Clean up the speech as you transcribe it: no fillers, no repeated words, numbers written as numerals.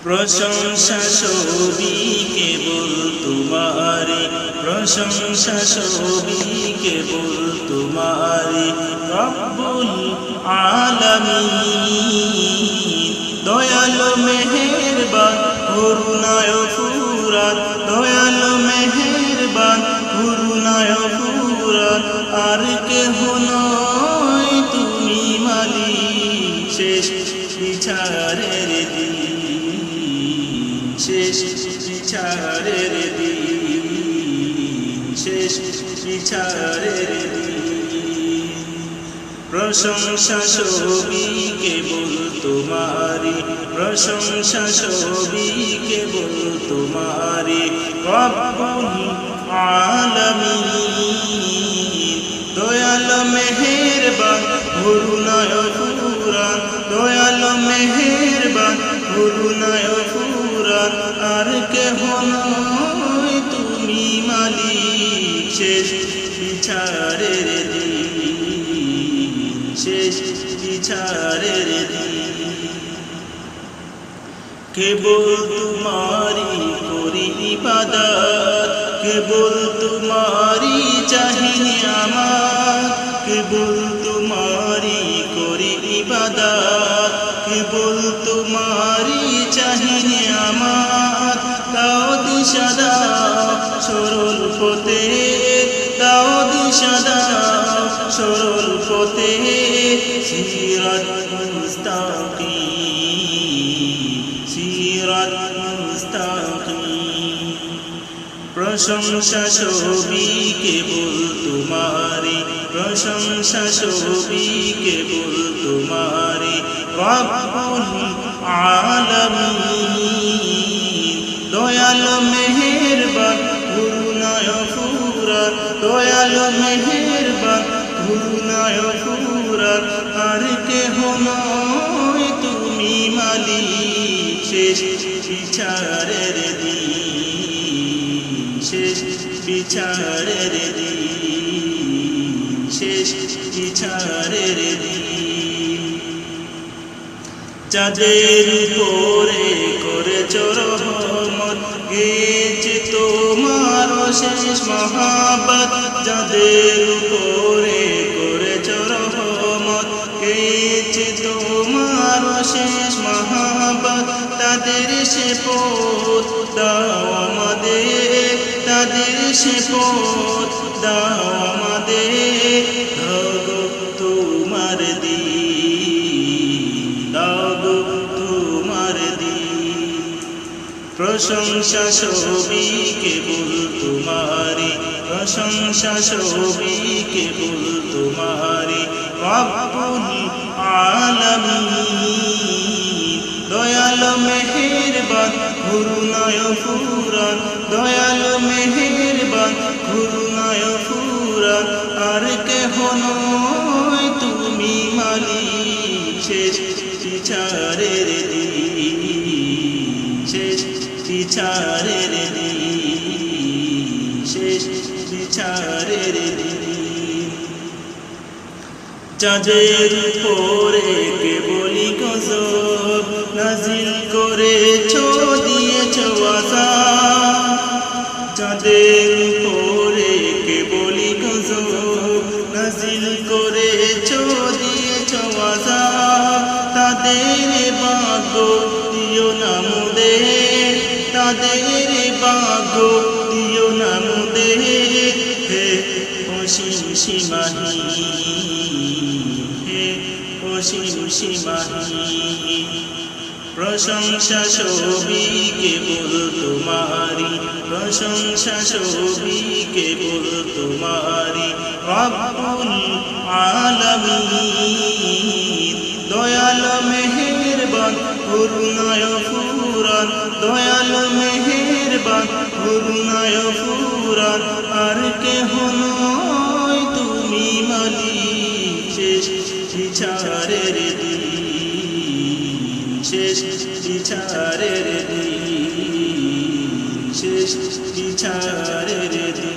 প্রশংসা সবই কেবল তোমারি, প্রশংসা সবই কেবল তোমারি রব্বুল আলামিন। দয়ালু মেহেরবান করুণায় ফুরাত, দয়ালু মেহেরবান করুণায় ফুরাত, আর কেহ নয় তুমি মালিক শেষ বিচারের দিন, শেষ বিচারের দিন, শেষ বিচারের দিন। প্রশংসা সবই কেবল তোমারি, প্রশংসা সবই কেবল তোমারি রব্বুল আলামিন। দয়ালু মেহেরবান করুণায় ফুরাত, দয়ালু মেহেরবান করুণায় ফুরাত, আর কেহ নয় তুমি মালিক শেষ বিচারের দিন, শেষ বিচারের দিন। কেবল তোমারি করি ইবাদত, কেবল তোমারি চাহি নিয়ামত, কেবল তোমারি করি ইবাদত, কেবল তোমারি চাহি নিয়ামত। দাও দিশা দাও সরল পথে, দাও দিশা দাও সরল পথে, সিরাত মুস্তাকিম, সিরাত মুস্তাকিম। প্রশংসা সবই কেবল তোমারি, প্রশংসা সবই কেবল তোমারি রব্বুল আলামিন। দয়ালু মেহেরবান করুণায় ফুরাত, দয়ালু মেহেরবান করুণায় ফুরাত, আর কেহ নয় তুমি মালিক শেষ বিচারের দিন, শেষ বিচারের দিন, শেষ বিচারের দিন। চাঁদের উপরে করেছ রহমত, গেছে তোমার শেষ মহাবত। চাঁদের উপরে করেছ রহমত, গেছে তোমার শেষ মহাবত। তাদের সে পথ দাও আমাদের, তাদের সে পথ দাও আমাদের, দাও গো তোমার দিন, দাও গো তোমার দিন। প্রশংসা সবই কেবল তোমারি, প্রশংসা সবই কেবল তোমারি রব্বুল আলামিন। দয়ালু মেহেরবান করুণায় ফুরাত, দয়ালু মেহেরবান করুণায় ফুরাত, আর কেহ নয় তুমি মালিক শেষ বিচারের দিন, শেষ বিচারের দিন, শেষ বিচারের দিন। চাঁদের উপরে কেবলি গজব নাজিল করেছ, দিয়েছ আযাব। চাঁদের উপরে কেবলি গজব নাজিল করেছ, দিয়েছ আযাব। তাদের ভাগ্য দিও না মোদের, তাদের ভাগ্য দিও না মোদের, হে অসীম সীমাহীন, হে অসীম সীমাহীন। প্রশংসা সবই কেবল তোমারি, প্রশংসা সবই কেবল তোমারি রব্বুল আলামিন। দয়ালু মেহেরবান করুণায় ফুরাত, দয়ালু মেহেরবান করুণায় ফুরাত, আর কেহ নয় তুমি মালিক শেষ বিচারের দিন, শেষ বিচারের দিন, শেষ বিচারের দিন।